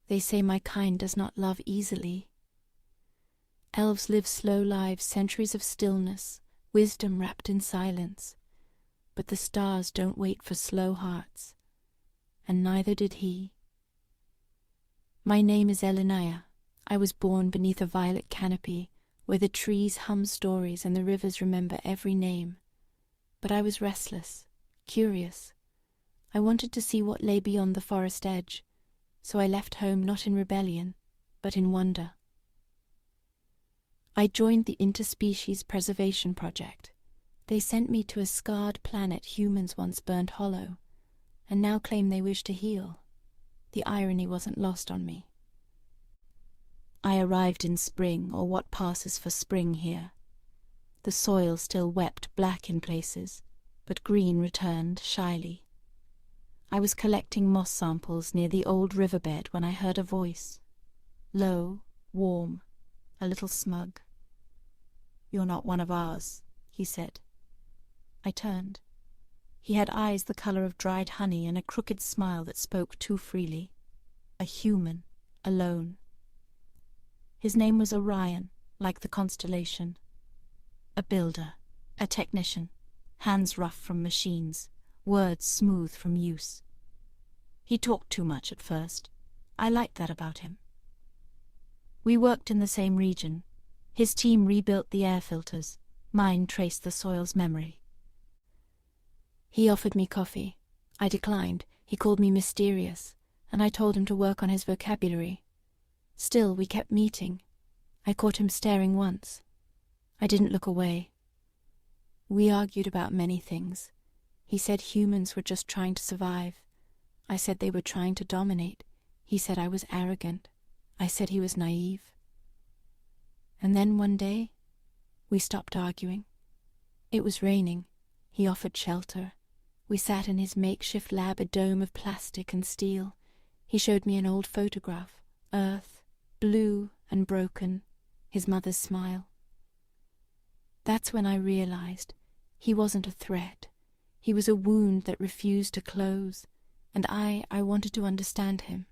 They say my kind does not love easily. Elves live slow lives, centuries of stillness, wisdom wrapped in silence. But the stars don't wait for slow hearts, and neither did he. My name is Eleniah. I was born beneath a violet canopy, where the trees hum stories and the rivers remember every name. But I was restless, curious. I wanted to see what lay beyond the forest edge, so I left home not in rebellion, but in wonder. I joined the Interspecies Preservation Project. They sent me to a scarred planet humans once burned hollow, and now claim they wish to heal. The irony wasn't lost on me. I arrived in spring, or what passes for spring here. The soil still wept black in places, but green returned shyly. I was collecting moss samples near the old riverbed when I heard a voice. Low, warm, a little smug. "You're not one of ours," he said. I turned. He had eyes the color of dried honey and a crooked smile that spoke too freely. A human, alone. His name was Orion, like the constellation. A builder, a technician, hands rough from machines, words smooth from use. He talked too much at first. I liked that about him. We worked in the same region. His team rebuilt the air filters. Mine traced the soil's memory. He offered me coffee. I declined. He called me mysterious, and I told him to work on his vocabulary. Still, we kept meeting. I caught him staring once. I didn't look away. We argued about many things. He said humans were just trying to survive. I said they were trying to dominate. He said I was arrogant. I said he was naive. And then one day, we stopped arguing. It was raining. He offered shelter. We sat in his makeshift lab, a dome of plastic and steel. He showed me an old photograph, Earth, blue and broken, his mother's smile. That's when I realized he wasn't a threat. He was a wound that refused to close, and I wanted to understand him.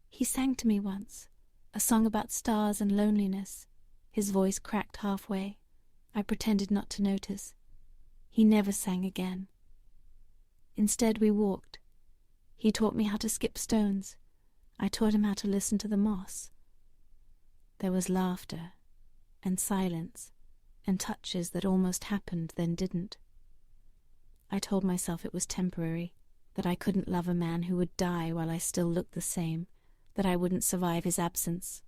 He sang to me once, a song about stars and loneliness. His voice cracked halfway. I pretended not to notice. He never sang again. Instead, we walked. He taught me how to skip stones. I taught him how to listen to the moss. There was laughter, and silence, and touches that almost happened then didn't. I told myself it was temporary, that I couldn't love a man who would die while I still looked the same, that I wouldn't survive his absence.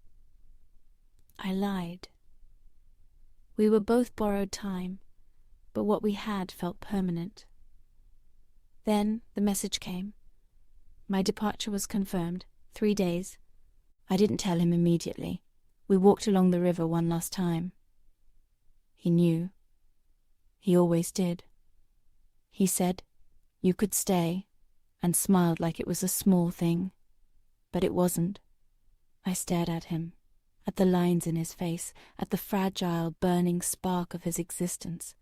I lied. We were both borrowed time, but what we had felt permanent. Then the message came. My departure was confirmed. 3 days. I didn't tell him immediately. We walked along the river one last time. He knew. He always did. He said, "You could stay," and smiled like it was a small thing. But it wasn't. I stared at him, at the lines in his face, at the fragile, burning spark of his existence.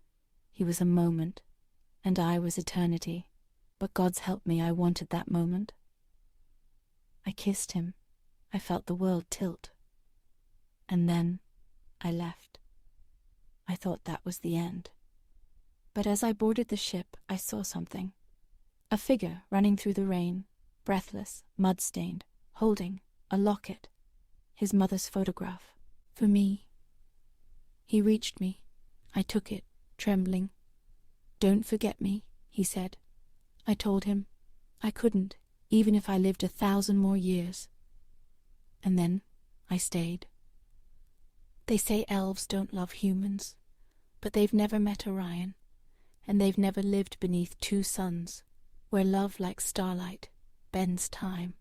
He was a moment, and I was eternity. But God's help me, I wanted that moment. I kissed him. I felt the world tilt. And then I left. I thought that was the end. But as I boarded the ship, I saw something. A figure running through the rain, breathless, mud-stained, holding a locket, his mother's photograph, for me. He reached me. I took it, trembling. "Don't forget me," he said. I told him I couldn't, even if I lived 1,000 more years. And then I stayed. They say elves don't love humans, but they've never met Orion, and they've never lived beneath 2 suns, where love like starlight bends time.